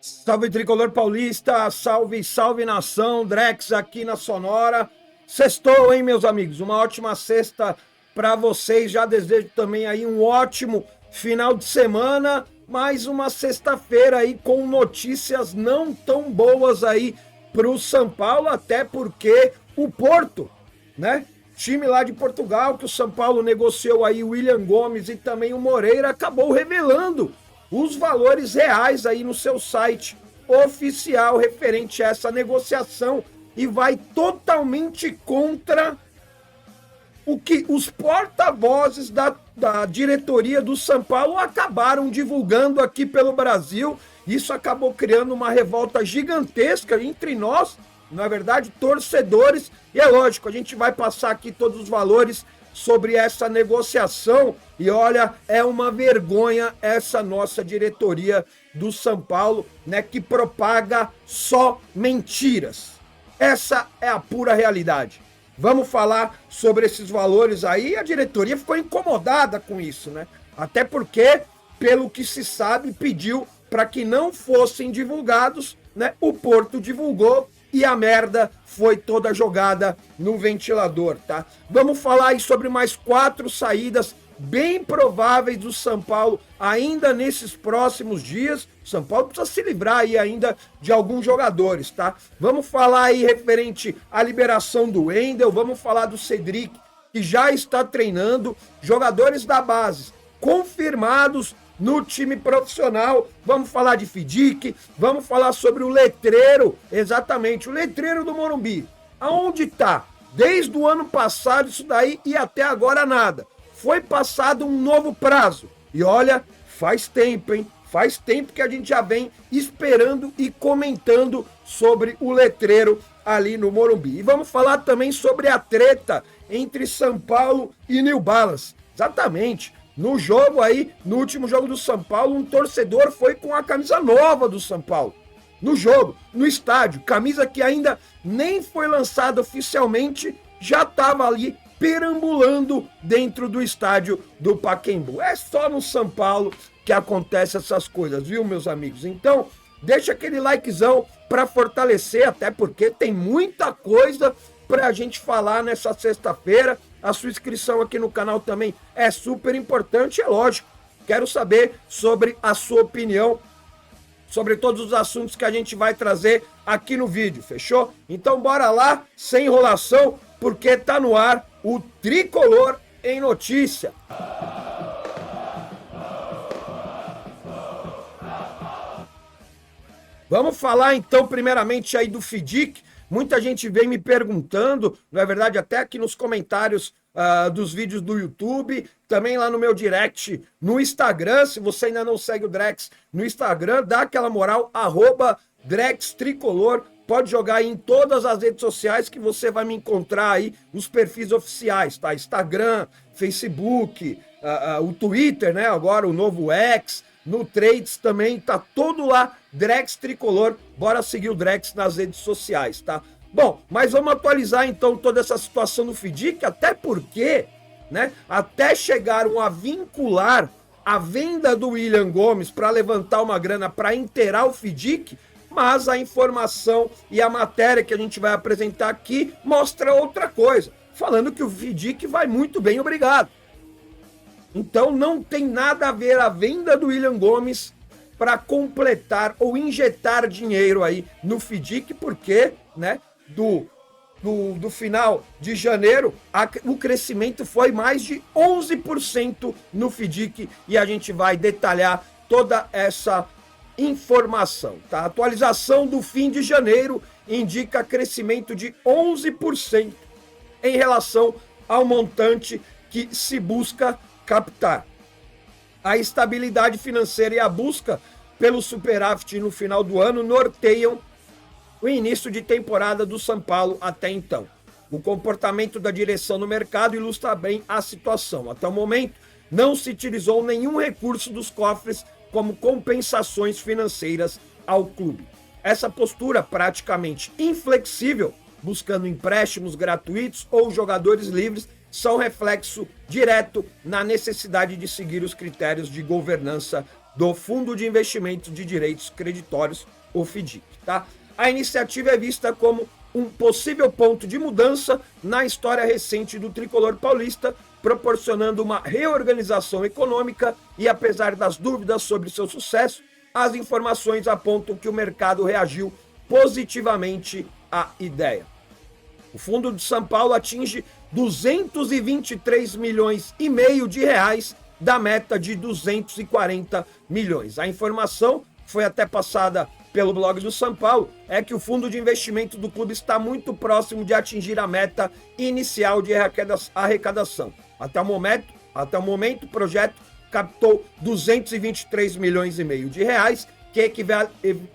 Salve Tricolor Paulista, salve, salve nação, Drex aqui na Sonora. Sextou, hein, meus amigos? Uma ótima sexta para vocês. Já desejo também aí um ótimo final de semana. Mais uma sexta-feira aí com notícias não tão boas aí pro São Paulo, até porque o Porto, né? Time lá de Portugal, que o São Paulo negociou aí o William Gomes e também o Moreira, acabou revelando os valores reais aí no seu site oficial referente a essa negociação e vai totalmente contra o que os porta-vozes da diretoria do São Paulo acabaram divulgando aqui pelo Brasil. Isso acabou criando uma revolta gigantesca entre nós, na verdade, torcedores. E é lógico, a gente vai passar aqui todos os valores sobre essa negociação. E olha, é uma vergonha essa nossa diretoria do São Paulo, né, que propaga só mentiras. Essa é a pura realidade. Vamos falar sobre esses valores aí. A diretoria ficou incomodada com isso, né? Até porque, pelo que se sabe, pediu para que não fossem divulgados, né? O Porto divulgou e a merda foi toda jogada no ventilador, tá? Vamos falar aí sobre mais 4 saídas bem prováveis do São Paulo ainda nesses próximos dias. O São Paulo precisa se livrar aí ainda de alguns jogadores, tá? Vamos falar aí referente à liberação do Wendel, vamos falar do Cedric, que já está treinando, jogadores da base confirmados no time profissional. Vamos falar de Fidik, vamos falar sobre o letreiro, exatamente, o letreiro do Morumbi. Aonde tá? Desde o ano passado isso daí e até agora nada. Foi passado um novo prazo. E olha, faz tempo, hein? Faz tempo que a gente já vem esperando e comentando sobre o letreiro ali no Morumbi. E vamos falar também sobre a treta entre São Paulo e New Balance. Exatamente. No jogo aí, no último jogo do São Paulo, um torcedor foi com a camisa nova do São Paulo. No jogo, no estádio, camisa que ainda nem foi lançada oficialmente, já estava ali perambulando dentro do estádio do Pacaembu. É só no São Paulo que acontece essas coisas, viu, meus amigos? Então, deixa aquele likezão para fortalecer, até porque tem muita coisa para a gente falar nessa sexta-feira. A sua inscrição aqui no canal também é super importante, é lógico. Quero saber sobre a sua opinião sobre todos os assuntos que a gente vai trazer aqui no vídeo, fechou? Então bora lá, sem enrolação, porque tá no ar o Tricolor em Notícia. Vamos falar então primeiramente aí do Fidik. Muita gente vem me perguntando, na verdade até aqui nos comentários dos vídeos do YouTube, também lá no meu direct no Instagram. Se você ainda não segue o Drex no Instagram, dá aquela moral, @DrexTricolor. Pode jogar aí em todas as redes sociais que você vai me encontrar aí, os perfis oficiais, tá? Instagram, Facebook, o Twitter, né? Agora o novo X, no Trades também, tá tudo lá, Drex Tricolor. Bora seguir o Drex nas redes sociais, tá? Bom, mas vamos atualizar então toda essa situação do Fidik, até porque, né? Até chegaram a vincular a venda do William Gomes para levantar uma grana para inteirar o Fidik, mas a informação e a matéria que a gente vai apresentar aqui mostra outra coisa, falando que o Fidik vai muito bem, obrigado. Então não tem nada a ver a venda do William Gomes para completar ou injetar dinheiro aí no Fidik, porque, né, do final de janeiro, o crescimento foi mais de 11% no Fidik e a gente vai detalhar toda essa informação, tá? A atualização do fim de janeiro indica crescimento de 11% em relação ao montante que se busca captar. A estabilidade financeira e a busca pelo superávit no final do ano norteiam o início de temporada do São Paulo até então. O comportamento da direção no mercado ilustra bem a situação. Até o momento, não se utilizou nenhum recurso dos cofres como compensações financeiras ao clube. Essa postura praticamente inflexível, buscando empréstimos gratuitos ou jogadores livres, são reflexo direto na necessidade de seguir os critérios de governança do Fundo de Investimentos de Direitos Creditórios, o FDIC, tá? A iniciativa é vista como um possível ponto de mudança na história recente do tricolor paulista, proporcionando uma reorganização econômica e, apesar das dúvidas sobre seu sucesso, as informações apontam que o mercado reagiu positivamente à ideia. O Fundo de São Paulo atinge 223 milhões e meio de reais da meta de 240 milhões. A informação foi até passada pelo blog do São Paulo, é que o fundo de investimento do clube está muito próximo de atingir a meta inicial de arrecadação. Até o momento, o projeto captou 223 milhões e meio de reais, que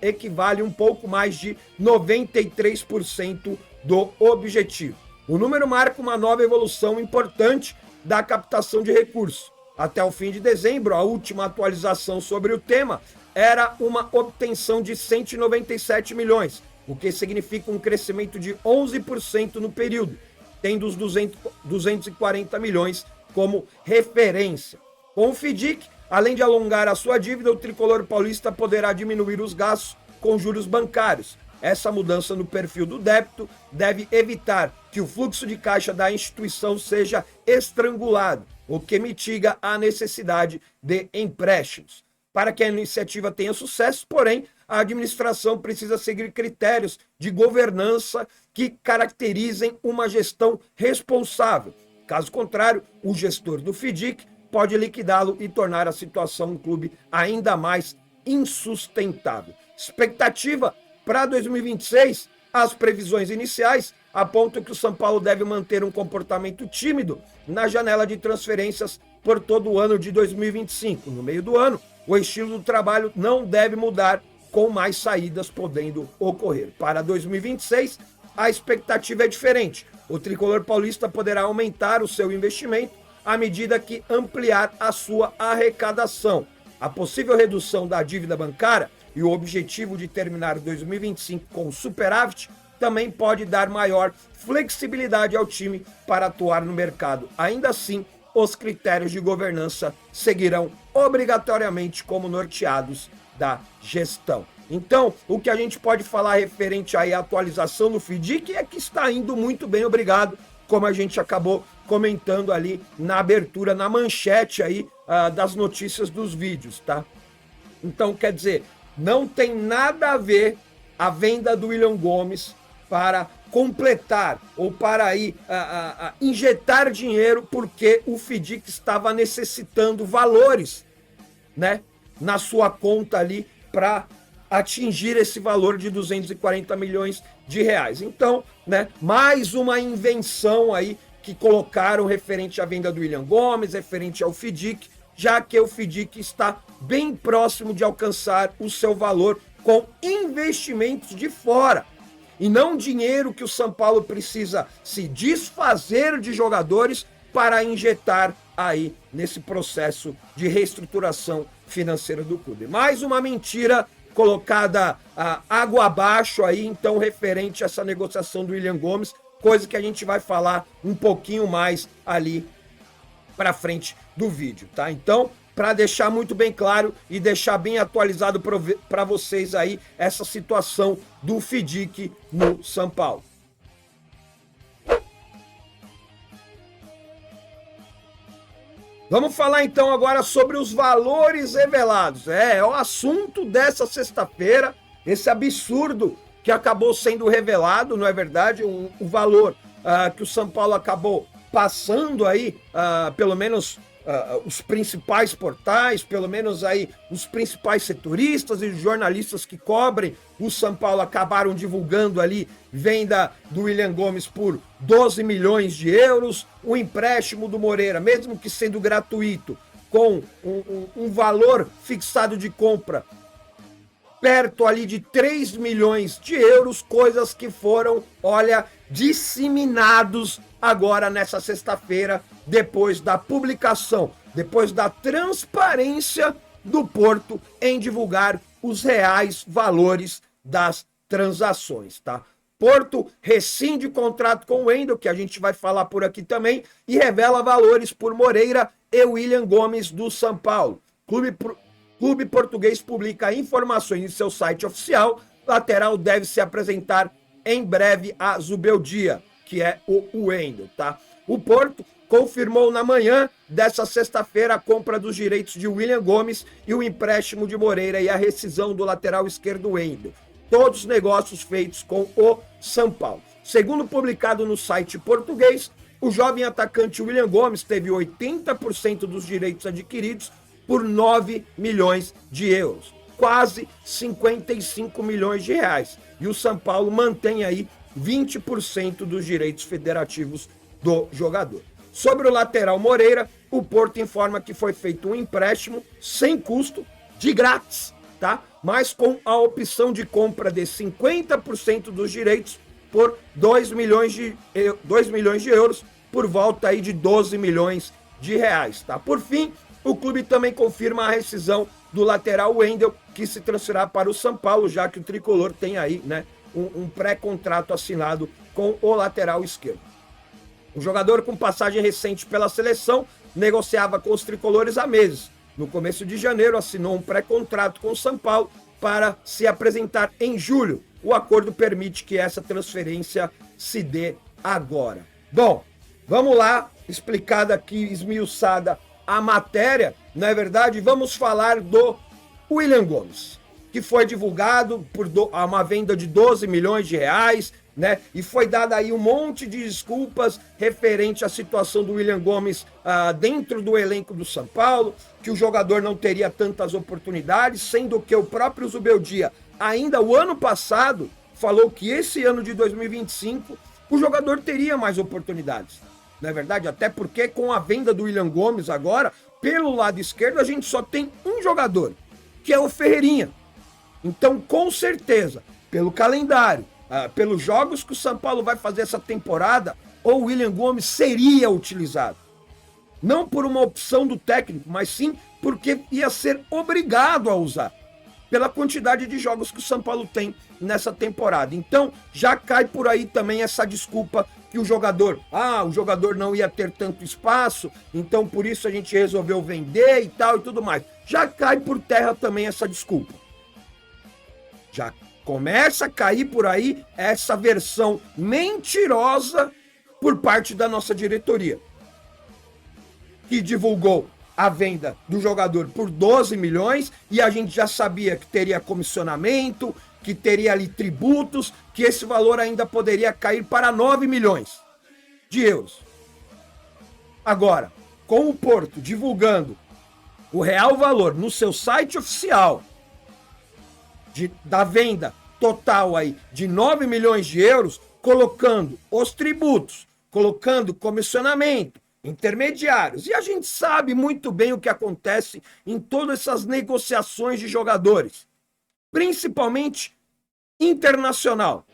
equivale um pouco mais de 93% do objetivo. O número marca uma nova evolução importante da captação de recursos. Até o fim de dezembro, a última atualização sobre o tema era uma obtenção de 197 milhões, o que significa um crescimento de 11% no período, tendo os 240 milhões como referência. Com o FDIC, além de alongar a sua dívida, o tricolor paulista poderá diminuir os gastos com juros bancários. Essa mudança no perfil do débito deve evitar que o fluxo de caixa da instituição seja estrangulado, o que mitiga a necessidade de empréstimos. Para que a iniciativa tenha sucesso, porém, a administração precisa seguir critérios de governança que caracterizem uma gestão responsável. Caso contrário, o gestor do FDIC pode liquidá-lo e tornar a situação do clube ainda mais insustentável. Expectativa para 2026, as previsões iniciais apontam que o São Paulo deve manter um comportamento tímido na janela de transferências por todo o ano de 2025. No meio do ano, o estilo do trabalho não deve mudar, com mais saídas podendo ocorrer. Para 2026, a expectativa é diferente. O tricolor paulista poderá aumentar o seu investimento à medida que ampliar a sua arrecadação. A possível redução da dívida bancária e o objetivo de terminar 2025 com superávit também pode dar maior flexibilidade ao time para atuar no mercado. Ainda assim, os critérios de governança seguirão obrigatoriamente como norteados da gestão. Então, o que a gente pode falar referente aí à atualização do FDIC é que está indo muito bem, obrigado, como a gente acabou comentando ali na abertura, na manchete aí das notícias dos vídeos, tá? Então, quer dizer, não tem nada a ver a venda do William Gomes para completar ou para aí injetar dinheiro, porque o FDIC estava necessitando valores, né, na sua conta ali para atingir esse valor de 240 milhões de reais. Então, né, mais uma invenção aí que colocaram referente à venda do William Gomes, referente ao FDIC, já que o FDIC está bem próximo de alcançar o seu valor com investimentos de fora. E não dinheiro que o São Paulo precisa se desfazer de jogadores para injetar aí nesse processo de reestruturação financeira do clube. Mais uma mentira colocada água abaixo aí, então, referente a essa negociação do William Gomes, coisa que a gente vai falar um pouquinho mais ali para frente do vídeo, tá? Então, para deixar muito bem claro e deixar bem atualizado para vocês aí essa situação do FDIC no São Paulo. Vamos falar então agora sobre os valores revelados. É o assunto dessa sexta-feira, esse absurdo que acabou sendo revelado, não é verdade? O valor que o São Paulo acabou passando aí, pelo menos os principais portais, pelo menos aí os principais setoristas e jornalistas que cobrem o São Paulo acabaram divulgando ali venda do William Gomes por 12 milhões de euros, o empréstimo do Moreira, mesmo que sendo gratuito, com um valor fixado de compra perto ali de 3 milhões de euros, coisas que foram, olha, disseminados agora nessa sexta-feira, depois da publicação, depois da transparência do Porto em divulgar os reais valores das transações, tá? Porto rescinde contrato com o Wendel, que a gente vai falar por aqui também, e revela valores por Moreira e William Gomes do São Paulo. Clube português publica informações em seu site oficial. Lateral deve se apresentar em breve a Zubeldia, que é o Wendel, tá? O Porto confirmou na manhã dessa sexta-feira a compra dos direitos de William Gomes e o empréstimo de Moreira e a rescisão do lateral esquerdo Wendel. Todos os negócios feitos com o São Paulo. Segundo publicado no site português, o jovem atacante William Gomes teve 80% dos direitos adquiridos por 9 milhões de euros, quase 55 milhões de reais. E o São Paulo mantém aí 20% dos direitos federativos do jogador. Sobre o lateral Moreira, o Porto informa que foi feito um empréstimo sem custo, de grátis, tá? Mas com a opção de compra de 50% dos direitos por 2 milhões de euros, por volta aí de 12 milhões de reais, tá? Por fim, o clube também confirma a rescisão do lateral Wendel, que se transferirá para o São Paulo, já que o tricolor tem aí, né, um pré-contrato assinado com o lateral esquerdo. O jogador, com passagem recente pela seleção, negociava com os tricolores há meses. No começo de janeiro, assinou um pré-contrato com o São Paulo para se apresentar em julho. O acordo permite que essa transferência se dê agora. Bom, vamos lá, explicada aqui, esmiuçada a matéria, não é verdade? Vamos falar do William Gomes, que foi divulgado por uma venda de 12 milhões de reais, né? E foi dada aí um monte de desculpas referente à situação do William Gomes dentro do elenco do São Paulo, que o jogador não teria tantas oportunidades, sendo que o próprio Zubeldia, ainda o ano passado, falou que esse ano de 2025 o jogador teria mais oportunidades. Não é verdade? Até porque com a venda do William Gomes agora, pelo lado esquerdo, a gente só tem um jogador, que é o Ferreirinha. Então, com certeza, pelo calendário, pelos jogos que o São Paulo vai fazer essa temporada, o William Gomes seria utilizado. Não por uma opção do técnico, mas sim porque ia ser obrigado a usar, pela quantidade de jogos que o São Paulo tem nessa temporada. Então, já cai por aí também essa desculpa que o jogador não ia ter tanto espaço, então por isso a gente resolveu vender e tal e tudo mais. Já cai por terra também essa desculpa. Já começa a cair por aí essa versão mentirosa por parte da nossa diretoria, que divulgou a venda do jogador por 12 milhões e a gente já sabia que teria comissionamento, que teria ali tributos, que esse valor ainda poderia cair para 9 milhões de euros. Agora, com o Porto divulgando o real valor no seu site oficial da venda total aí de 9 milhões de euros, colocando os tributos, colocando comissionamento, intermediários. E a gente sabe muito bem o que acontece em todas essas negociações de jogadores, principalmente internacional.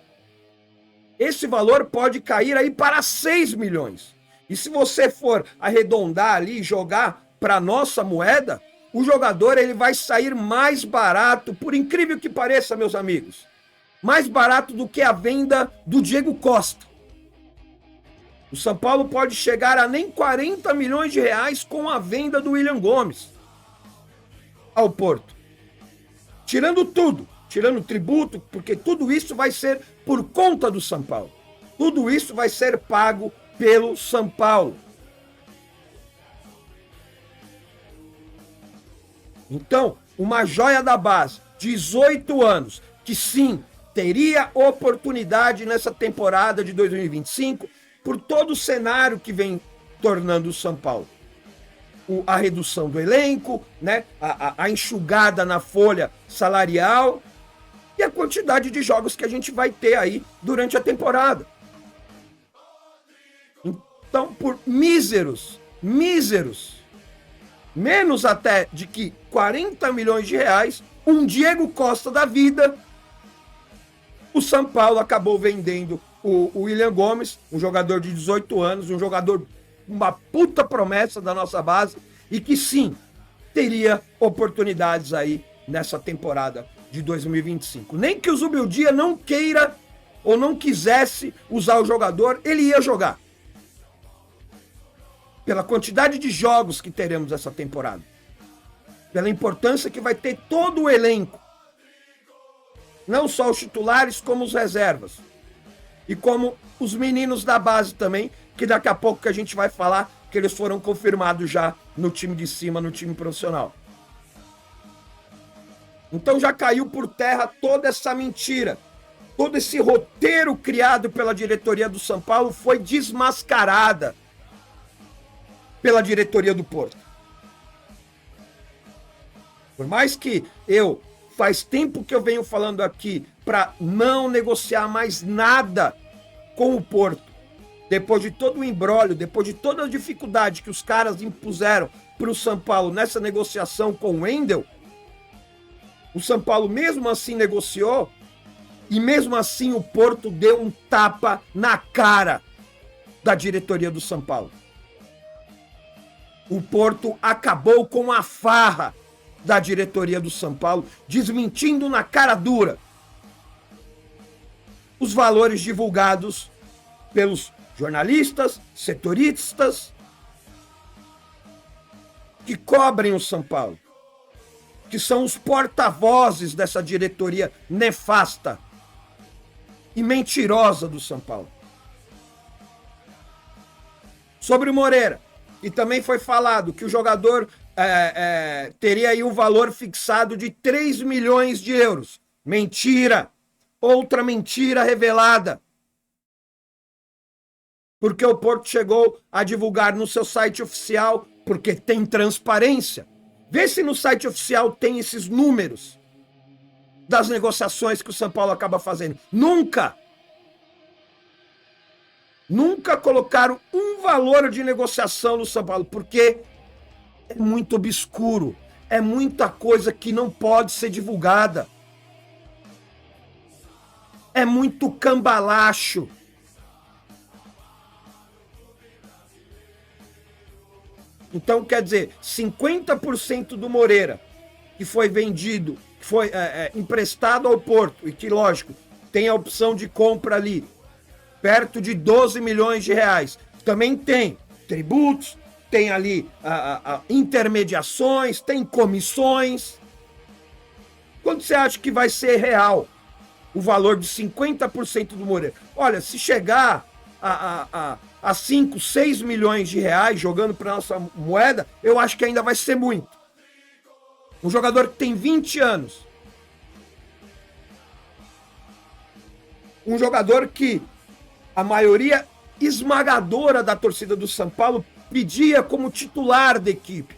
Esse valor pode cair aí para 6 milhões. E se você for arredondar ali e jogar para nossa moeda, o jogador ele vai sair mais barato, por incrível que pareça, meus amigos, mais barato do que a venda do Diego Costa. O São Paulo pode chegar a nem 40 milhões de reais com a venda do William Gomes ao Porto. Tirando tudo, tirando tributo, porque tudo isso vai ser por conta do São Paulo. Tudo isso vai ser pago pelo São Paulo. Então, uma joia da base, 18 anos, que sim, teria oportunidade nessa temporada de 2025, por todo o cenário que vem tornando o São Paulo. A redução do elenco, né? A enxugada na folha salarial e a quantidade de jogos que a gente vai ter aí durante a temporada. Então, por míseros, menos até de que 40 milhões de reais, um Diego Costa da vida, o São Paulo acabou vendendo o William Gomes, um jogador de 18 anos, um jogador, uma puta promessa da nossa base, e que sim, teria oportunidades aí nessa temporada de 2025. Nem que o Zubeldia não queira ou não quisesse usar o jogador, ele ia jogar. Pela quantidade de jogos que teremos essa temporada. pela importância que vai ter todo o elenco. Não só os titulares, como os reservas. E como os meninos da base também, que daqui a pouco que a gente vai falar que eles foram confirmados já no time de cima, no time profissional. Então já caiu por terra toda essa mentira. Todo esse roteiro criado pela diretoria do São Paulo foi desmascarada pela diretoria do Porto. Por mais que faz tempo que eu venho falando aqui para não negociar mais nada com o Porto, depois de todo o imbróglio, depois de toda a dificuldade que os caras impuseram para o São Paulo nessa negociação com o Wendel, o São Paulo mesmo assim negociou e mesmo assim o Porto deu um tapa na cara da diretoria do São Paulo. O Porto acabou com a farra da diretoria do São Paulo, desmentindo na cara dura os valores divulgados pelos jornalistas, setoristas que cobrem o São Paulo, que são os porta-vozes dessa diretoria nefasta e mentirosa do São Paulo. Sobre o Moreira, e também foi falado que o jogador teria aí um valor fixado de 3 milhões de euros. Mentira! Outra mentira revelada. Porque o Porto chegou a divulgar no seu site oficial, porque tem transparência. Vê se no site oficial tem esses números das negociações que o São Paulo acaba fazendo. Nunca colocaram um valor de negociação no São Paulo, porque é muito obscuro, é muita coisa que não pode ser divulgada. É muito cambalacho. Então, quer dizer, 50% do Moreira, que foi vendido, que foi emprestado ao Porto, e que, lógico, tem a opção de compra ali, perto de 12 milhões de reais. Também tem tributos, tem ali intermediações, tem comissões. Quanto você acha que vai ser real o valor de 50% do Moreira? Olha, se chegar a 5, 6 milhões de reais jogando para nossa moeda, eu acho que ainda vai ser muito. Um jogador que tem 20 anos. Um jogador que a maioria esmagadora da torcida do São Paulo pedia como titular da equipe.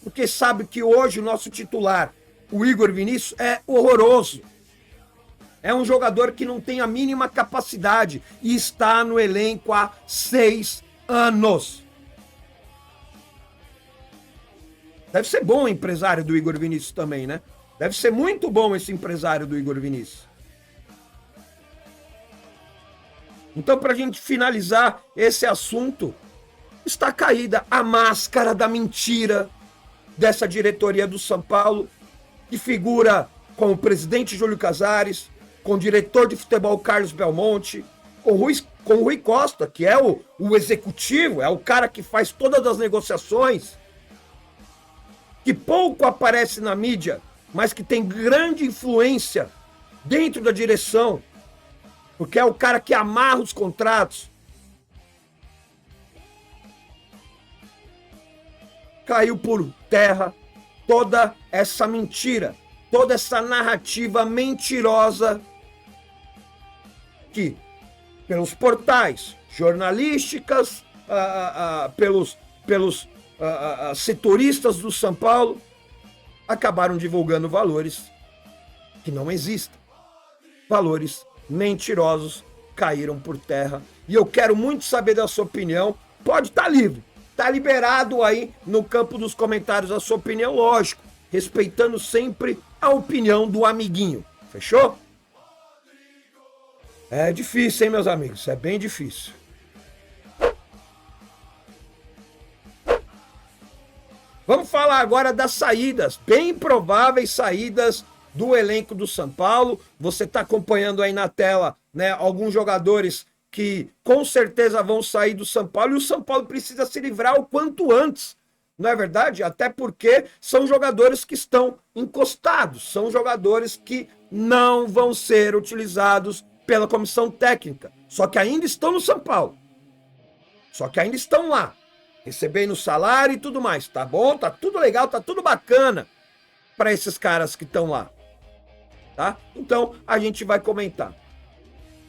Porque sabe que hoje o nosso titular, o Igor Vinícius, é horroroso. É um jogador que não tem a mínima capacidade e está no elenco há 6 anos. Deve ser bom o empresário do Igor Vinícius também, né? Deve ser muito bom esse empresário do Igor Vinícius. Então, para a gente finalizar esse assunto, está caída a máscara da mentira dessa diretoria do São Paulo, que figura com o presidente Júlio Casares, com o diretor de futebol Carlos Belmonte, com o Rui Costa, que é o executivo, é o cara que faz todas as negociações, que pouco aparece na mídia, mas que tem grande influência dentro da direção, porque é o cara que amarra os contratos. Caiu por terra toda essa mentira, toda essa narrativa mentirosa que, pelos portais jornalísticas, pelos setoristas do São Paulo, acabaram divulgando valores que não existem. Valores mentirosos caíram por terra. E eu quero muito saber da sua opinião. Pode estar livre. Está liberado aí no campo dos comentários a sua opinião, lógico. Respeitando sempre a opinião do amiguinho. Fechou? É difícil, hein, meus amigos? É bem difícil. Vamos falar agora das saídas, bem prováveis saídas do elenco do São Paulo. Você está acompanhando aí na tela, né, alguns jogadores que com certeza vão sair do São Paulo, e o São Paulo precisa se livrar o quanto antes, não é verdade? Até porque são jogadores que estão encostados, são jogadores que não vão ser utilizados pela comissão técnica, só que ainda estão no São Paulo, só que ainda estão lá, recebendo salário e tudo mais, tá bom? Tá tudo legal, tá tudo bacana para esses caras que estão lá, tá? Então a gente vai comentar.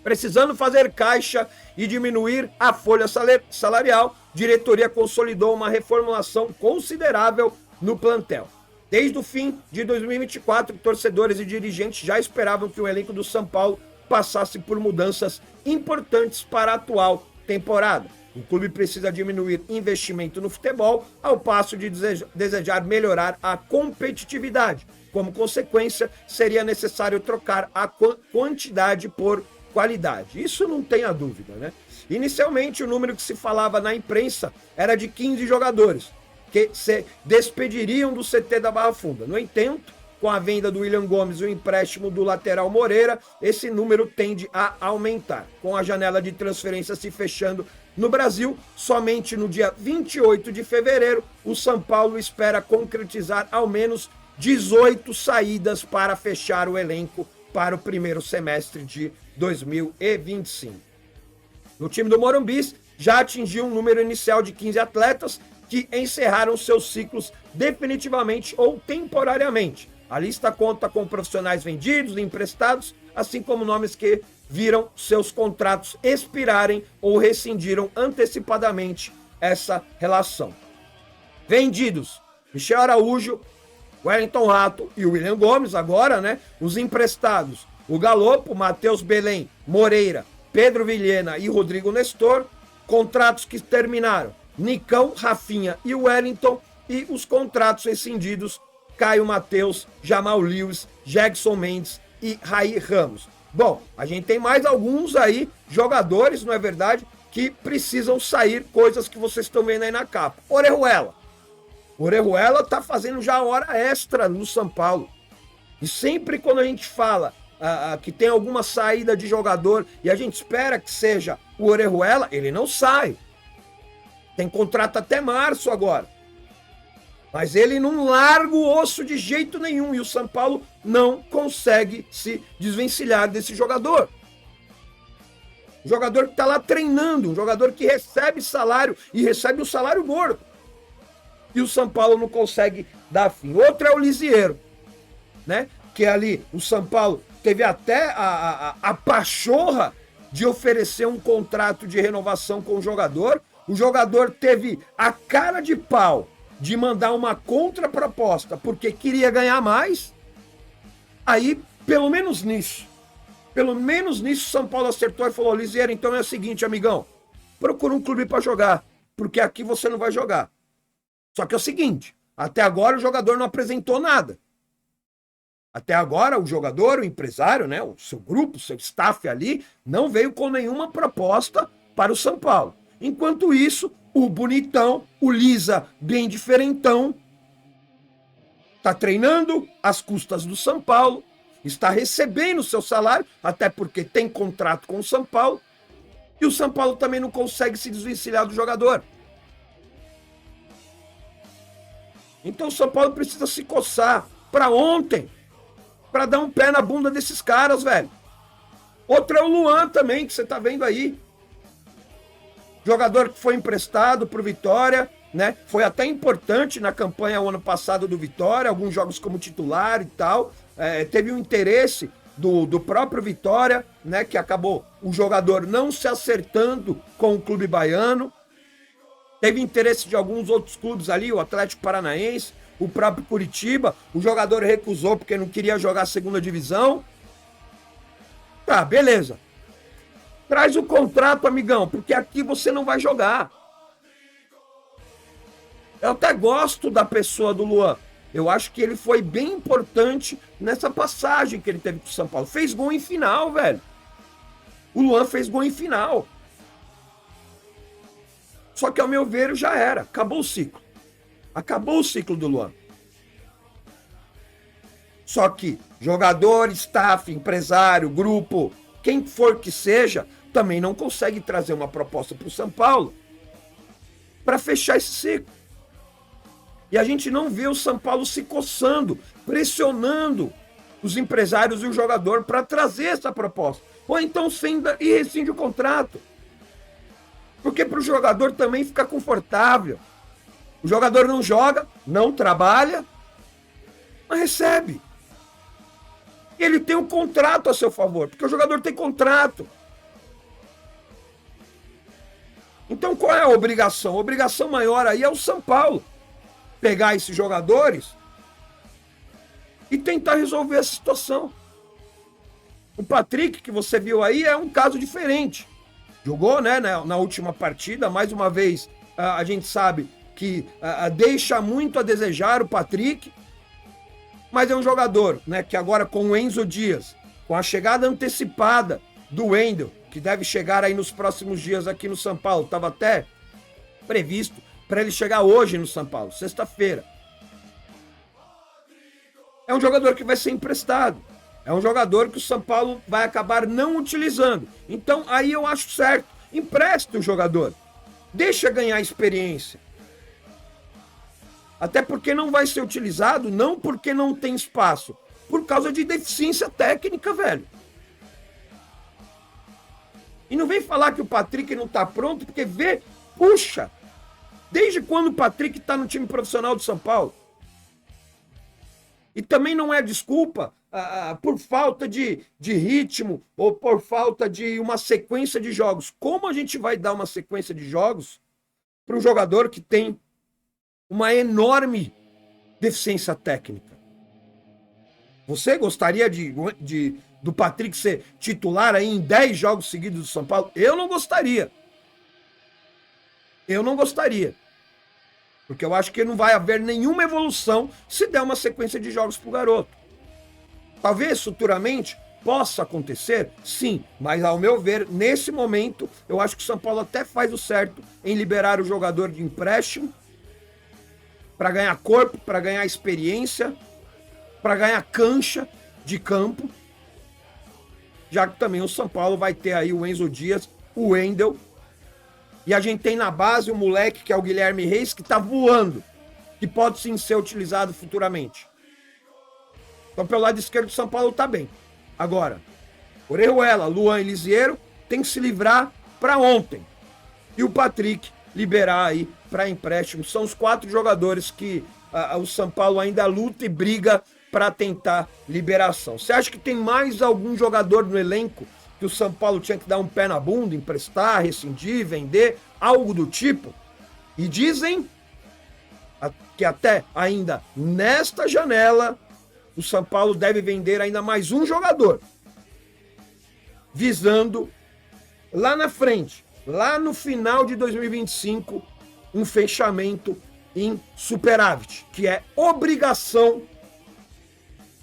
Precisando fazer caixa e diminuir a folha salarial, diretoria consolidou uma reformulação considerável no plantel. Desde o fim de 2024, torcedores e dirigentes já esperavam que o elenco do São Paulo passasse por mudanças importantes para a atual temporada. O clube precisa diminuir investimento no futebol, ao passo de desejar melhorar a competitividade. Como consequência, seria necessário trocar a quantidade por qualidade. Isso não tenha dúvida, né? Inicialmente, o número que se falava na imprensa era de 15 jogadores que se despediriam do CT da Barra Funda. No entanto, com a venda do William Gomes e o empréstimo do lateral Moreira, esse número tende a aumentar. Com a janela de transferência se fechando no Brasil, somente no dia 28 de fevereiro, o São Paulo espera concretizar ao menos 18 saídas para fechar o elenco para o primeiro semestre de 2025. No time do Morumbi já atingiu um número inicial de 15 atletas que encerraram seus ciclos definitivamente ou temporariamente. A lista conta com profissionais vendidos e emprestados, assim como nomes que viram seus contratos expirarem ou rescindiram antecipadamente essa relação. Vendidos: Michel Araújo, Wellington Rato e William Gomes agora, né? Os emprestados: o Galopo, Matheus Belém, Moreira, Pedro Vilhena e Rodrigo Nestor. Contratos que terminaram: Nicão, Rafinha e Wellington. E os contratos rescindidos: Caio Mateus, Jamal Lewis, Jackson Mendes e Raí Ramos. Bom, a gente tem mais alguns aí, jogadores, não é verdade, que precisam sair, coisas que vocês estão vendo aí na capa. Orejuela tá fazendo já hora extra no São Paulo. E sempre quando a gente fala que tem alguma saída de jogador e a gente espera que seja o Orejuela, ele não sai. Tem contrato até março agora. Mas ele não larga o osso de jeito nenhum. E o São Paulo não consegue se desvencilhar desse jogador. Um jogador que está lá treinando. Um jogador que recebe salário e recebe um salário gordo. E o São Paulo não consegue dar fim. Outro é o Lisieiro, né? Que ali o São Paulo teve até a pachorra de oferecer um contrato de renovação com o jogador. O jogador teve a cara de pau de mandar uma contraproposta porque queria ganhar mais. Aí, pelo menos nisso, São Paulo acertou e falou: Lisieiro, então é o seguinte, amigão, procura um clube para jogar, porque aqui você não vai jogar. Só que é o seguinte, até agora o jogador não apresentou nada. Até agora o jogador, o empresário, né, o seu grupo, o seu staff ali, não veio com nenhuma proposta para o São Paulo. Enquanto isso, o bonitão, o Lisa, bem diferentão, está treinando às custas do São Paulo, está recebendo seu salário, até porque tem contrato com o São Paulo, e o São Paulo também não consegue se desvencilhar do jogador. Então o São Paulo precisa se coçar para ontem, para dar um pé na bunda desses caras, velho. Outro é o Luan também, que você tá vendo aí. Jogador que foi emprestado pro Vitória, né? Foi até importante na campanha o ano passado do Vitória, alguns jogos como titular e tal. Teve um interesse do próprio Vitória, né? Que acabou o jogador não se acertando com o clube baiano. Teve interesse de alguns outros clubes ali, o Atlético Paranaense, o próprio Curitiba. O jogador recusou porque não queria jogar a segunda divisão. Tá, beleza. Traz o contrato, amigão, porque aqui você não vai jogar. Eu até gosto da pessoa do Luan. Eu acho que ele foi bem importante nessa passagem que ele teve com o São Paulo. Fez gol em final, velho. O Luan fez gol em final. Só que, ao meu ver, já era. Acabou o ciclo. Acabou o ciclo do Luan. Só que jogador, staff, empresário, grupo, quem for que seja, também não consegue trazer uma proposta para o São Paulo para fechar esse ciclo. E a gente não vê o São Paulo se coçando, pressionando os empresários e o jogador para trazer essa proposta. Ou então senda e rescinde o contrato. Porque para o jogador também fica confortável. O jogador não joga, não trabalha, mas recebe. Ele tem um contrato a seu favor, porque o jogador tem contrato. Então qual é a obrigação? A obrigação maior aí é o São Paulo pegar esses jogadores e tentar resolver essa situação. O Patrick, que você viu aí, é um caso diferente. Jogou, né, na última partida, mais uma vez, a gente sabe que deixa muito a desejar o Patrick, mas é um jogador, né, que agora com o Enzo Dias, com a chegada antecipada do Wendel, que deve chegar aí nos próximos dias aqui no São Paulo, estava até previsto para ele chegar hoje no São Paulo, sexta-feira. É um jogador que vai ser emprestado. É um jogador que o São Paulo vai acabar não utilizando. Então, aí eu acho certo. Empresta o jogador. Deixa ganhar experiência. Até porque não vai ser utilizado, não porque não tem espaço, por causa de deficiência técnica, velho. E não vem falar que o Patrick não tá pronto, porque puxa, desde quando o Patrick tá no time profissional do São Paulo? E também não é desculpa por falta de ritmo ou por falta de uma sequência de jogos. Como a gente vai dar uma sequência de jogos para um jogador que tem uma enorme deficiência técnica? Você gostaria do Patrick ser titular aí em 10 jogos seguidos do São Paulo? Eu não gostaria. Eu não gostaria. Porque eu acho que não vai haver nenhuma evolução se der uma sequência de jogos pro garoto. Talvez futuramente possa acontecer, sim, mas ao meu ver, nesse momento, eu acho que o São Paulo até faz o certo em liberar o jogador de empréstimo para ganhar corpo, para ganhar experiência, para ganhar cancha de campo, já que também o São Paulo vai ter aí o Enzo Dias, o Wendel, e a gente tem na base o moleque que é o Guilherme Reis, que tá voando, que pode sim ser utilizado futuramente. Então pelo lado esquerdo do São Paulo tá bem. Agora, Orejuela, Luan e Lisiero tem que se livrar para ontem. E o Patrick liberar aí para empréstimo. São os 4 jogadores que o São Paulo ainda luta e briga para tentar liberação. Você acha que tem mais algum jogador no elenco que o São Paulo tinha que dar um pé na bunda, emprestar, rescindir, vender, algo do tipo? E dizem que até ainda nesta janela o São Paulo deve vender ainda mais um jogador, visando lá na frente, lá no final de 2025, um fechamento em superávit, que é obrigação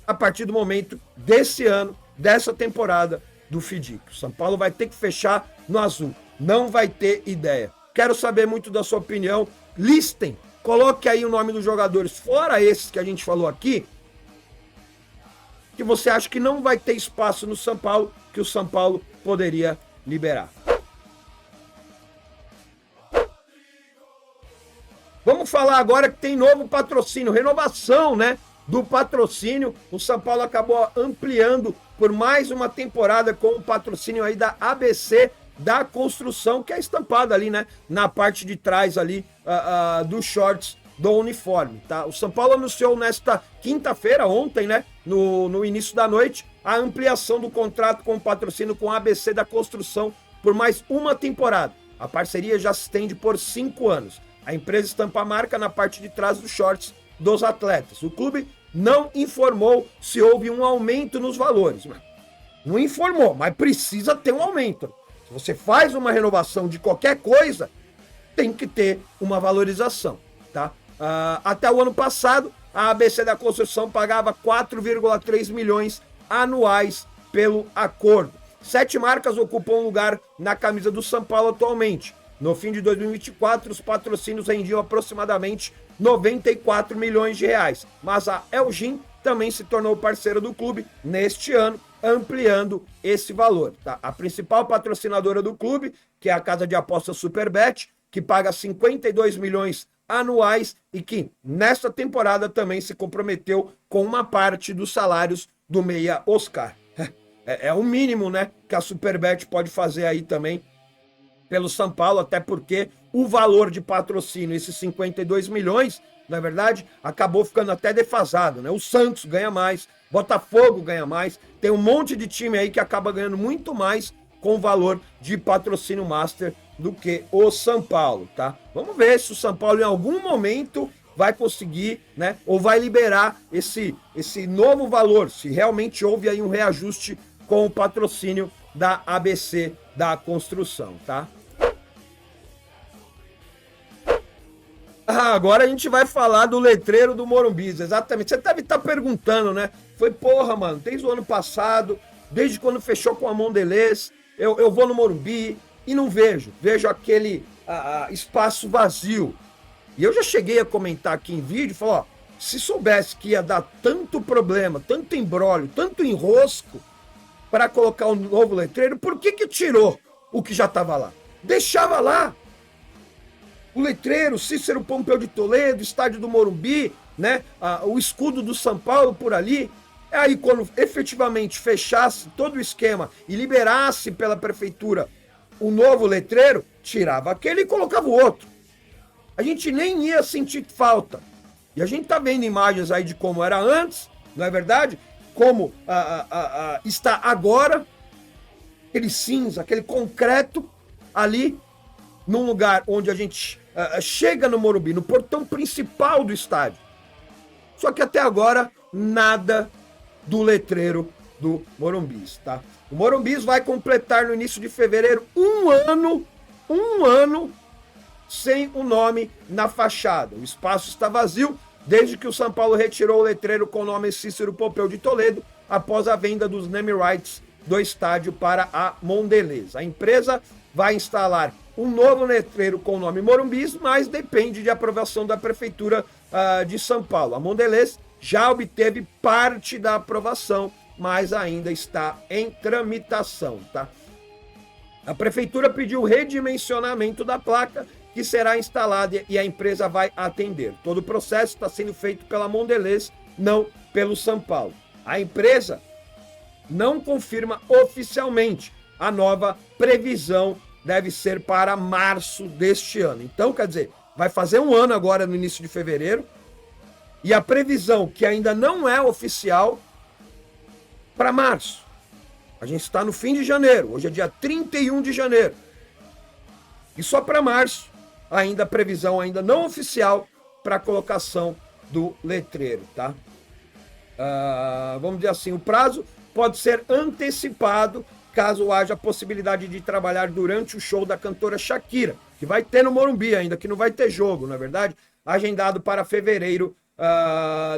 a partir do momento desse ano, dessa temporada do FIDIC. O São Paulo vai ter que fechar no azul, não vai ter ideia. Quero saber muito da sua opinião. Listem, coloque aí o nome dos jogadores, fora esses que a gente falou aqui, que você acha que não vai ter espaço no São Paulo, que o São Paulo poderia liberar. Vamos falar agora que tem novo patrocínio, renovação, né, do patrocínio. O São Paulo acabou ampliando por mais uma temporada com o patrocínio aí da ABC da Construção, que é estampado ali, né, na parte de trás ali dos shorts do uniforme, tá? O São Paulo anunciou nesta quinta-feira, ontem, né, no início da noite, a ampliação do contrato com o patrocínio com a ABC da Construção por mais uma temporada. A parceria já se estende por 5 anos. A empresa estampa a marca na parte de trás dos shorts dos atletas. O clube não informou se houve um aumento nos valores. Não informou, mas precisa ter um aumento. Se você faz uma renovação de qualquer coisa, tem que ter uma valorização, tá? Até o ano passado, a ABC da Construção pagava 4,3 milhões anuais pelo acordo. 7 marcas ocupam lugar na camisa do São Paulo atualmente. No fim de 2024, os patrocínios rendiam aproximadamente 94 milhões de reais. Mas a Elgin também se tornou parceira do clube neste ano, ampliando esse valor, tá? A principal patrocinadora do clube, que é a casa de apostas Superbet, que paga 52 milhões anuais e que nesta temporada também se comprometeu com uma parte dos salários do meia Oscar. É o mínimo, né, que a Superbet pode fazer aí também pelo São Paulo, até porque o valor de patrocínio, esses 52 milhões, na verdade, acabou ficando até defasado, né? O Santos ganha mais, Botafogo ganha mais, tem um monte de time aí que acaba ganhando muito mais com o valor de patrocínio master do que o São Paulo, tá? Vamos ver se o São Paulo em algum momento vai conseguir, né, ou vai liberar esse novo valor, se realmente houve aí um reajuste com o patrocínio da ABC da construção, tá? Agora a gente vai falar do letreiro do Morumbi, exatamente. Você deve estar perguntando, né? Foi, porra, mano, desde o ano passado, desde quando fechou com a Mondelez, eu vou no Morumbi e não vejo aquele espaço vazio. E eu já cheguei a comentar aqui em vídeo, falar, ó, se soubesse que ia dar tanto problema, tanto embrólio, tanto enrosco para colocar um novo letreiro, por que tirou o que já estava lá? Deixava lá. O letreiro, Cícero Pompeu de Toledo, estádio do Morumbi, né? O escudo do São Paulo por ali. Aí, quando efetivamente fechasse todo o esquema e liberasse pela prefeitura o novo letreiro, tirava aquele e colocava o outro. A gente nem ia sentir falta. E a gente tá vendo imagens aí de como era antes, não é verdade? Como está agora, aquele cinza, aquele concreto ali, num lugar onde a gente chega no Morumbi, no portão principal do estádio. Só que até agora, nada do letreiro do Morumbis, tá? O Morumbis vai completar no início de fevereiro um ano sem o nome na fachada. O espaço está vazio desde que o São Paulo retirou o letreiro com o nome Cícero Pompeu de Toledo após a venda dos name rights do estádio para a Mondelez. A empresa vai instalar um novo letreiro com o nome Morumbis, mas depende de aprovação da Prefeitura de São Paulo. A Mondelez já obteve parte da aprovação, mas ainda está em tramitação, tá? A Prefeitura pediu redimensionamento da placa que será instalada e a empresa vai atender. Todo o processo está sendo feito pela Mondelez, não pelo São Paulo. A empresa não confirma oficialmente. A nova previsão deve ser para março deste ano. Então, quer dizer, vai fazer um ano agora no início de fevereiro e a previsão, que ainda não é oficial, para março. A gente está no fim de janeiro, hoje é dia 31 de janeiro. E só para março, ainda a previsão ainda não oficial para a colocação do letreiro, tá? Vamos dizer assim, o prazo pode ser antecipado caso haja a possibilidade de trabalhar durante o show da cantora Shakira, que vai ter no Morumbi ainda, que não vai ter jogo, na verdade, agendado para fevereiro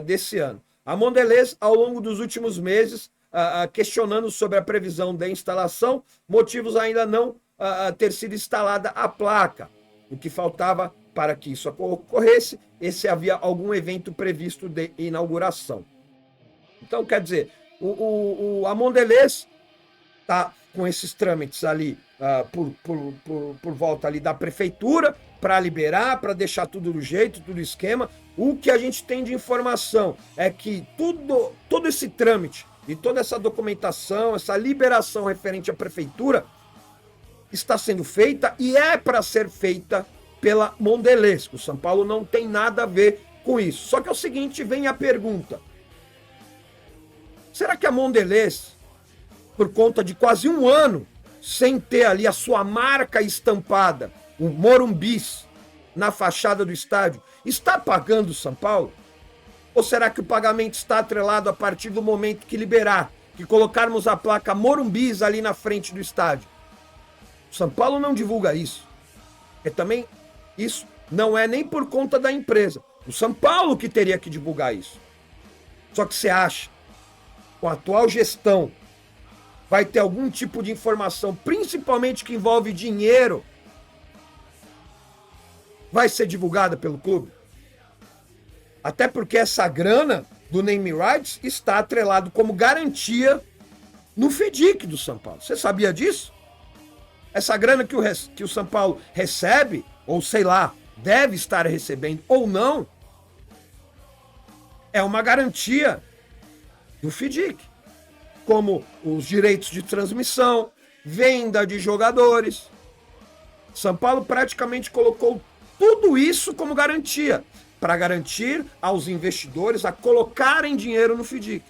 desse ano. A Mondelez, ao longo dos últimos meses, questionando sobre a previsão da instalação, motivos ainda não ter sido instalada a placa. O que faltava para que isso ocorresse, se havia algum evento previsto de inauguração. Então, quer dizer, a Mondelez está com esses trâmites ali por volta ali da prefeitura para liberar, para deixar tudo do jeito, tudo esquema. O que a gente tem de informação é que todo esse trâmite e toda essa documentação, essa liberação referente à prefeitura está sendo feita e é para ser feita pela Mondelez. O São Paulo não tem nada a ver com isso. Só que é o seguinte, vem a pergunta. Será que a Mondelez, por conta de quase um ano sem ter ali a sua marca estampada, o Morumbis, na fachada do estádio, está pagando o São Paulo? Ou será que o pagamento está atrelado a partir do momento que liberar, que colocarmos a placa Morumbis ali na frente do estádio? O São Paulo não divulga isso. E também isso não é nem por conta da empresa. O São Paulo que teria que divulgar isso. Só que você acha, com a atual gestão, vai ter algum tipo de informação, principalmente que envolve dinheiro, vai ser divulgada pelo clube? Até porque essa grana do name rights está atrelado como garantia no FEDIC do São Paulo. Você sabia disso? Essa grana que o São Paulo recebe, ou sei lá, deve estar recebendo ou não, é uma garantia do FIDIC, como os direitos de transmissão, venda de jogadores. São Paulo praticamente colocou tudo isso como garantia, para garantir aos investidores a colocarem dinheiro no FIDIC.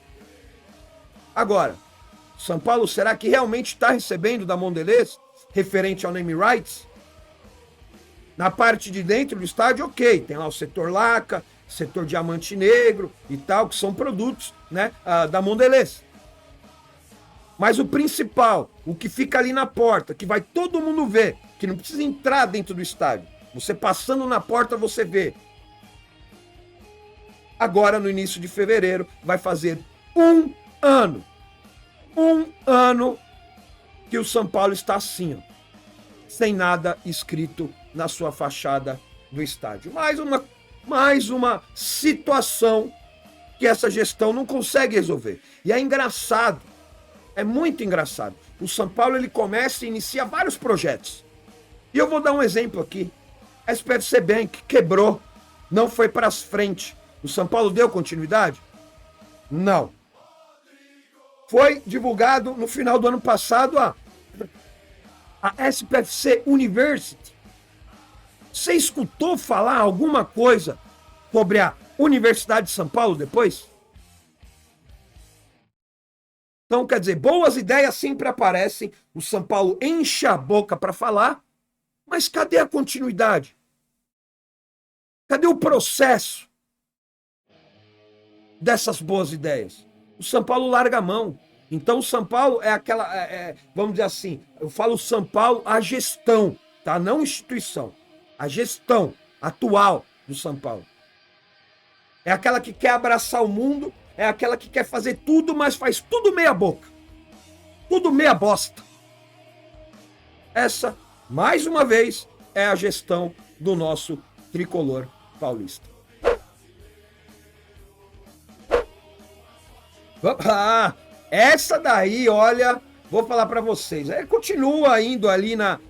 Agora, São Paulo, será que realmente está recebendo da Mondelez, referente ao name rights? Na parte de dentro do estádio, ok, tem lá o setor Laca, setor Diamante Negro e tal, que são produtos, né, da Mondelez. Mas o principal, o que fica ali na porta, que vai todo mundo ver, que não precisa entrar dentro do estádio, você passando na porta você vê. Agora, no início de fevereiro, vai fazer um ano que o São Paulo está assim, ó, sem nada escrito na sua fachada do estádio. Mais uma situação que essa gestão não consegue resolver. E é engraçado, é muito engraçado. O São Paulo, ele começa e inicia vários projetos. E eu vou dar um exemplo aqui. A SPFC Bank quebrou, não foi para as frente. O São Paulo deu continuidade? Não. Foi divulgado no final do ano passado a SPFC University. Você escutou falar alguma coisa sobre a Universidade de São Paulo depois? Então, quer dizer, boas ideias sempre aparecem, o São Paulo enche a boca para falar, mas cadê a continuidade? Cadê o processo dessas boas ideias? O São Paulo larga a mão. Então o São Paulo é aquela, vamos dizer assim, eu falo São Paulo, a gestão, tá? Não instituição. A gestão atual do São Paulo. É aquela que quer abraçar o mundo, é aquela que quer fazer tudo, mas faz tudo meia boca. Tudo meia bosta. Essa, mais uma vez, é a gestão do nosso tricolor paulista. Ah, essa daí, olha, vou falar para vocês. Continua indo ali na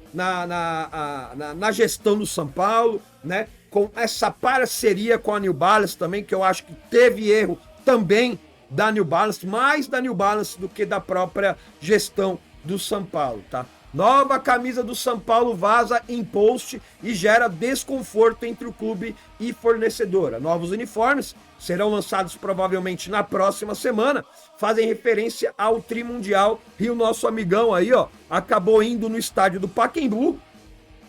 gestão do São Paulo, né? Com essa parceria com a New Balance também, que eu acho que teve erro também da New Balance, mais da New Balance do que da própria gestão do São Paulo, tá? Nova camisa do São Paulo vaza em post e gera desconforto entre o clube e fornecedora. Novos uniformes serão lançados provavelmente na próxima semana, fazem referência ao Trimundial, e o nosso amigão aí, ó, acabou indo no estádio do Pacaembu,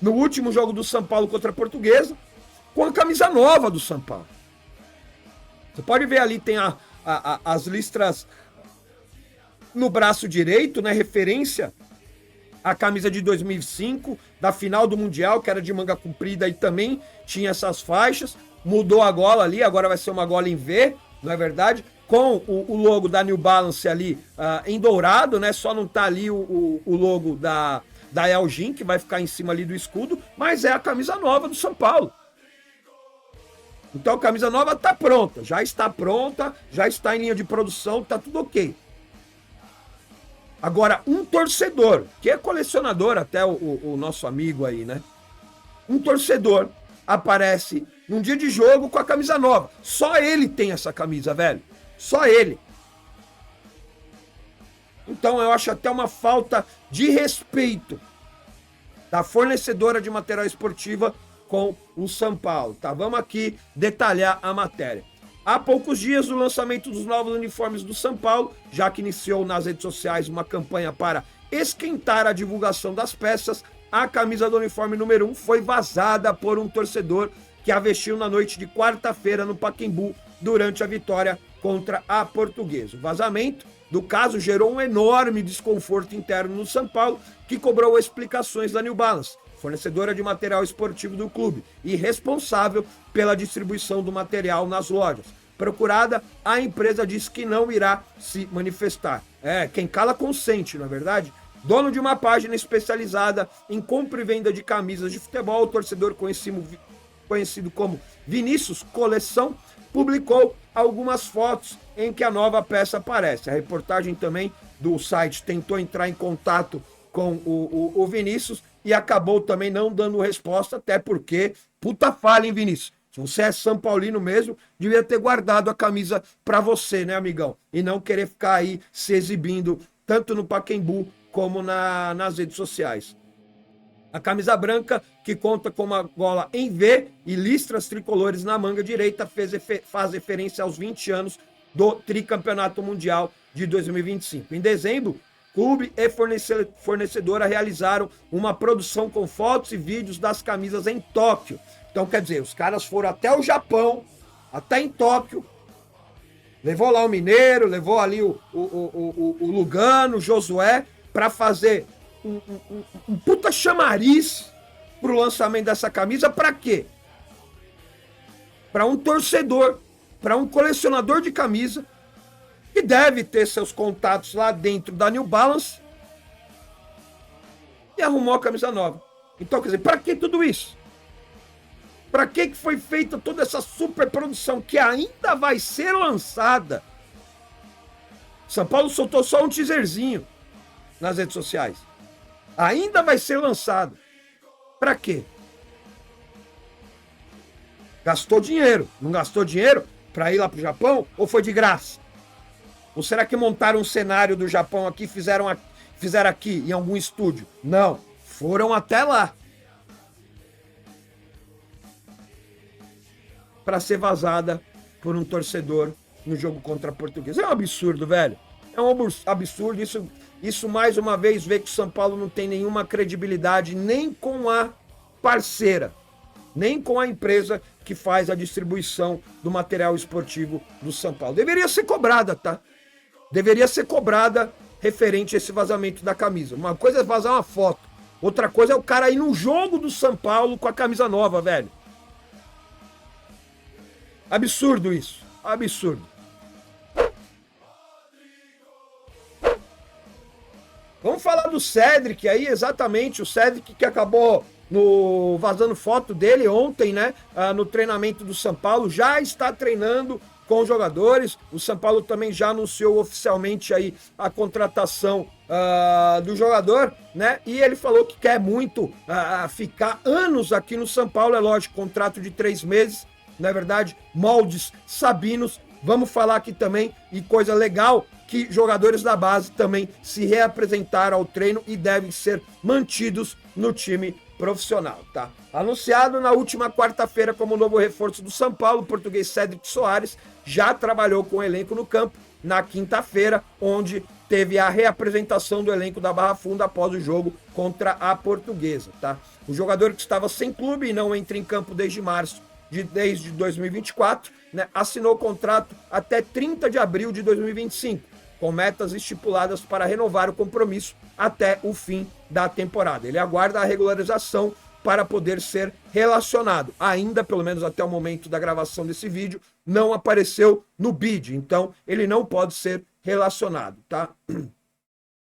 no último jogo do São Paulo contra a Portuguesa, com a camisa nova do São Paulo. Você pode ver ali, tem as listras no braço direito, né, referência à camisa de 2005, da final do Mundial, que era de manga comprida e também tinha essas faixas. Mudou a gola ali, agora vai ser uma gola em V, não é verdade? Com o logo da New Balance ali em dourado, né? Só não tá ali o logo da Elgin, que vai ficar em cima ali do escudo, mas é a camisa nova do São Paulo. Então a camisa nova tá pronta, já está em linha de produção, tá tudo ok. Agora, um torcedor, que é colecionador até o nosso amigo aí, né? Um torcedor aparece num dia de jogo com a camisa nova. Só ele tem essa camisa, velho. Só ele. Então eu acho até uma falta de respeito da fornecedora de material esportiva com o São Paulo, tá? Vamos aqui detalhar a matéria. Há poucos dias do lançamento dos novos uniformes do São Paulo, já que iniciou nas redes sociais uma campanha para esquentar a divulgação das peças, a camisa do uniforme número 1 foi vazada por um torcedor que a vestiu na noite de quarta-feira no Pacaembu durante a vitória contra a Portuguesa. O vazamento do caso gerou um enorme desconforto interno no São Paulo, que cobrou explicações da New Balance, fornecedora de material esportivo do clube e responsável pela distribuição do material nas lojas. Procurada, a empresa disse que não irá se manifestar. Quem cala consente, não é verdade? Dono de uma página especializada em compra e venda de camisas de futebol, o torcedor conhecido como Vinícius Coleção, publicou algumas fotos em que a nova peça aparece. A reportagem também do site tentou entrar em contato com o Vinícius e acabou também não dando resposta, até porque, puta falha, hein, Vinícius? Se você é São Paulino mesmo, devia ter guardado a camisa pra você, né, amigão? E não querer ficar aí se exibindo, tanto no Pacaembu como nas redes sociais. A camisa branca, que conta com uma gola em V e listras tricolores na manga direita, faz referência aos 20 anos do tricampeonato mundial de 2025. Em dezembro, clube e fornecedora realizaram uma produção com fotos e vídeos das camisas em Tóquio. Então, quer dizer, os caras foram até o Japão, até em Tóquio, levou lá o Mineiro, levou ali o Lugano, o Josué, para fazer um puta chamariz pro lançamento dessa camisa. Para quê? Para um torcedor, para um colecionador de camisa, que deve ter seus contatos lá dentro da New Balance, e arrumou a camisa nova. Então, quer dizer, para que tudo isso? Para que foi feita toda essa super produção que ainda vai ser lançada? São Paulo soltou só um teaserzinho nas redes sociais. Ainda vai ser lançado. Para quê? Gastou dinheiro. Não gastou dinheiro para ir lá pro Japão? Ou foi de graça? Ou será que montaram um cenário do Japão aqui, fizeram aqui em algum estúdio? Não. Foram até lá. Para ser vazada por um torcedor no jogo contra a Portuguesa. É um absurdo, velho. É um absurdo. Isso mais uma vez vê que o São Paulo não tem nenhuma credibilidade nem com a parceira, nem com a empresa que faz a distribuição do material esportivo do São Paulo. Deveria ser cobrada, tá? Deveria ser cobrada referente a esse vazamento da camisa. Uma coisa é vazar uma foto. Outra coisa é o cara ir no jogo do São Paulo com a camisa nova, velho. Absurdo isso. Absurdo. Vamos falar do Cédric aí, exatamente. O Cédric que acabou vazando foto dele ontem, né? No treinamento do São Paulo. Já está treinando com os jogadores. O São Paulo também já anunciou oficialmente aí a contratação do jogador, né? E ele falou que quer muito ficar anos aqui no São Paulo. É lógico, contrato de 3 meses. Não é verdade? Moldes sabinos. Vamos falar aqui também, e coisa legal, que jogadores da base também se reapresentaram ao treino e devem ser mantidos no time profissional, tá? Anunciado na última quarta-feira como novo reforço do São Paulo, o português Cédric Soares já trabalhou com o elenco no campo na quinta-feira, onde teve a reapresentação do elenco da Barra Funda após o jogo contra a Portuguesa, tá? O jogador que estava sem clube e não entra em campo desde março desde 2024, né, assinou o contrato até 30 de abril de 2025, com metas estipuladas para renovar o compromisso até o fim da temporada. Ele aguarda a regularização para poder ser relacionado. Ainda, pelo menos até o momento da gravação desse vídeo, não apareceu no bid, então ele não pode ser relacionado, tá?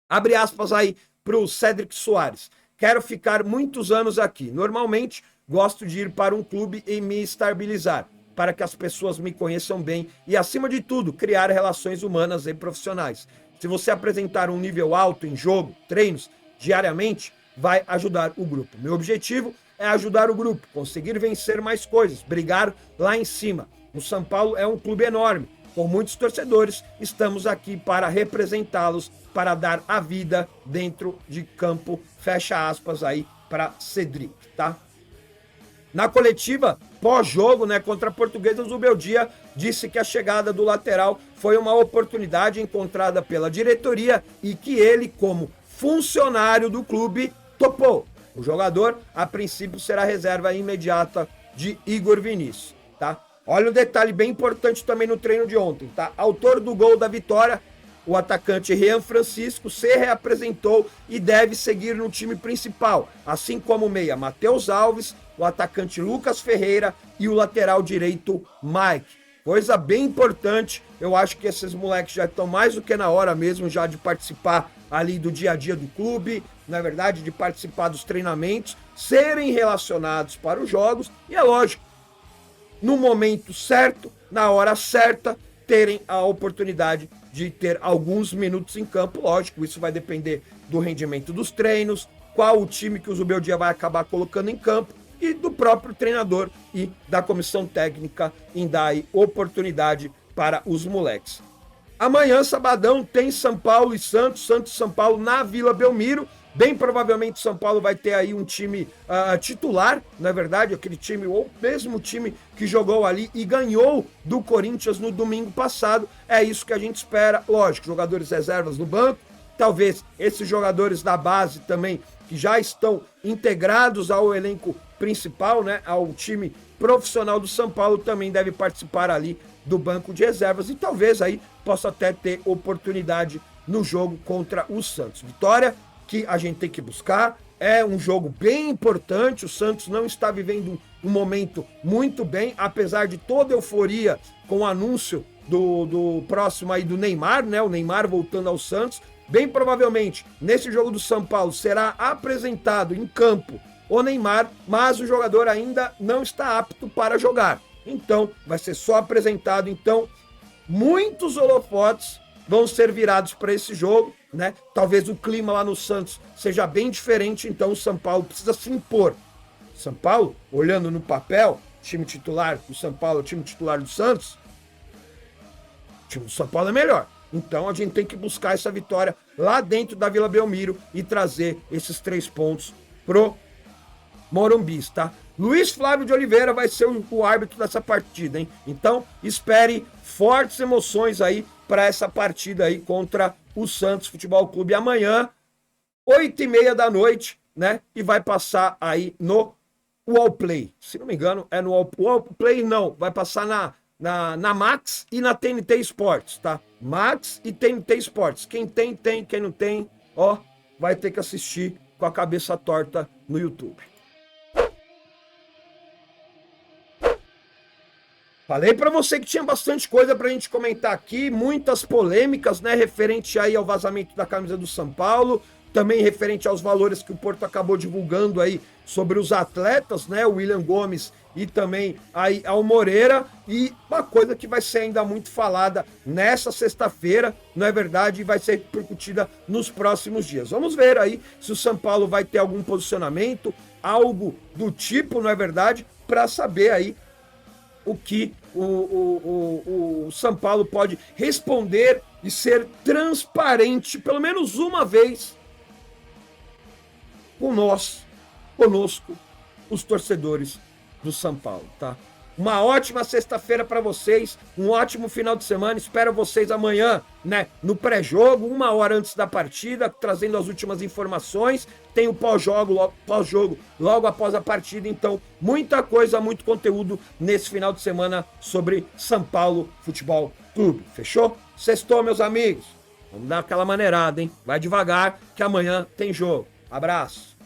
Abre aspas aí para o Cédric Soares. Quero ficar muitos anos aqui. Normalmente, gosto de ir para um clube e me estabilizar, para que as pessoas me conheçam bem e, acima de tudo, criar relações humanas e profissionais. Se você apresentar um nível alto em jogo, treinos, diariamente, vai ajudar o grupo. Meu objetivo é ajudar o grupo, conseguir vencer mais coisas, brigar lá em cima. O São Paulo é um clube enorme, com muitos torcedores, estamos aqui para representá-los, para dar a vida dentro de campo, fecha aspas aí para Cédric, tá? Na coletiva pós-jogo, né, contra a Portuguesa, o Zubeldia disse que a chegada do lateral foi uma oportunidade encontrada pela diretoria e que ele, como funcionário do clube, topou. O jogador, a princípio, será reserva imediata de Igor Vinícius, tá? Olha um detalhe bem importante também no treino de ontem, tá? Autor do gol da vitória, o atacante Rian Francisco se reapresentou e deve seguir no time principal, assim como o meia Matheus Alves, o atacante Lucas Ferreira e o lateral direito Mike. Coisa bem importante, eu acho que esses moleques já estão mais do que na hora mesmo já de participar ali do dia a dia do clube, na verdade de participar dos treinamentos, serem relacionados para os jogos e é lógico, no momento certo, na hora certa, terem a oportunidade de ter alguns minutos em campo, lógico, isso vai depender do rendimento dos treinos, qual o time que o Zubeldia vai acabar colocando em campo e do próprio treinador e da comissão técnica em dar aí oportunidade para os moleques. Amanhã, sabadão, tem São Paulo e Santos, Santos e São Paulo na Vila Belmiro. Bem provavelmente São Paulo vai ter aí um time titular, na verdade, aquele time, ou mesmo time que jogou ali e ganhou do Corinthians no domingo passado. É isso que a gente espera. Lógico, jogadores reservas no banco, talvez esses jogadores da base também, que já estão integrados ao elenco principal, né, ao time profissional do São Paulo, também deve participar ali do banco de reservas e talvez aí possa até ter oportunidade no jogo contra o Santos. Vitória que a gente tem que buscar, é um jogo bem importante, o Santos não está vivendo um momento muito bem, apesar de toda a euforia com o anúncio do próximo aí do Neymar, né, o Neymar voltando ao Santos. Bem provavelmente, nesse jogo do São Paulo, será apresentado em campo o Neymar, mas o jogador ainda não está apto para jogar. Então, vai ser só apresentado. Então, muitos holofotes vão ser virados para esse jogo, né? Talvez o clima lá no Santos seja bem diferente, então o São Paulo precisa se impor. São Paulo, olhando no papel, time titular do São Paulo, time titular do Santos, o time do São Paulo é melhor. Então a gente tem que buscar essa vitória lá dentro da Vila Belmiro e trazer esses 3 pontos pro Morumbi, tá? Luiz Flávio de Oliveira vai ser o árbitro dessa partida, hein? Então espere fortes emoções aí para essa partida aí contra o Santos Futebol Clube amanhã, 8h30 da noite, né? E vai passar aí no Wallplay. Se não me engano, é no Wallplay, não. Vai passar na Max e na TNT Esportes, tá? Max e TNT Esportes. Quem tem, quem não tem, ó, vai ter que assistir com a cabeça torta no YouTube. Falei pra você que tinha bastante coisa pra gente comentar aqui, muitas polêmicas, né, referente aí ao vazamento da camisa do São Paulo, também referente aos valores que o Porto acabou divulgando aí sobre os atletas, né, o William Gomes e também aí ao Moreira, e uma coisa que vai ser ainda muito falada nessa sexta-feira, não é verdade, e vai ser repercutida nos próximos dias. Vamos ver aí se o São Paulo vai ter algum posicionamento, algo do tipo, não é verdade, para saber aí o que o São Paulo pode responder e ser transparente, pelo menos uma vez, conosco, os torcedores do São Paulo, tá? Uma ótima sexta-feira para vocês, um ótimo final de semana, espero vocês amanhã, né, no pré-jogo, 1 hora antes da partida, trazendo as últimas informações, tem o pós-jogo logo após a partida, então muita coisa, muito conteúdo nesse final de semana sobre São Paulo Futebol Clube, fechou? Sextou, meus amigos, vamos dar aquela maneirada, hein? Vai devagar que amanhã tem jogo, abraço.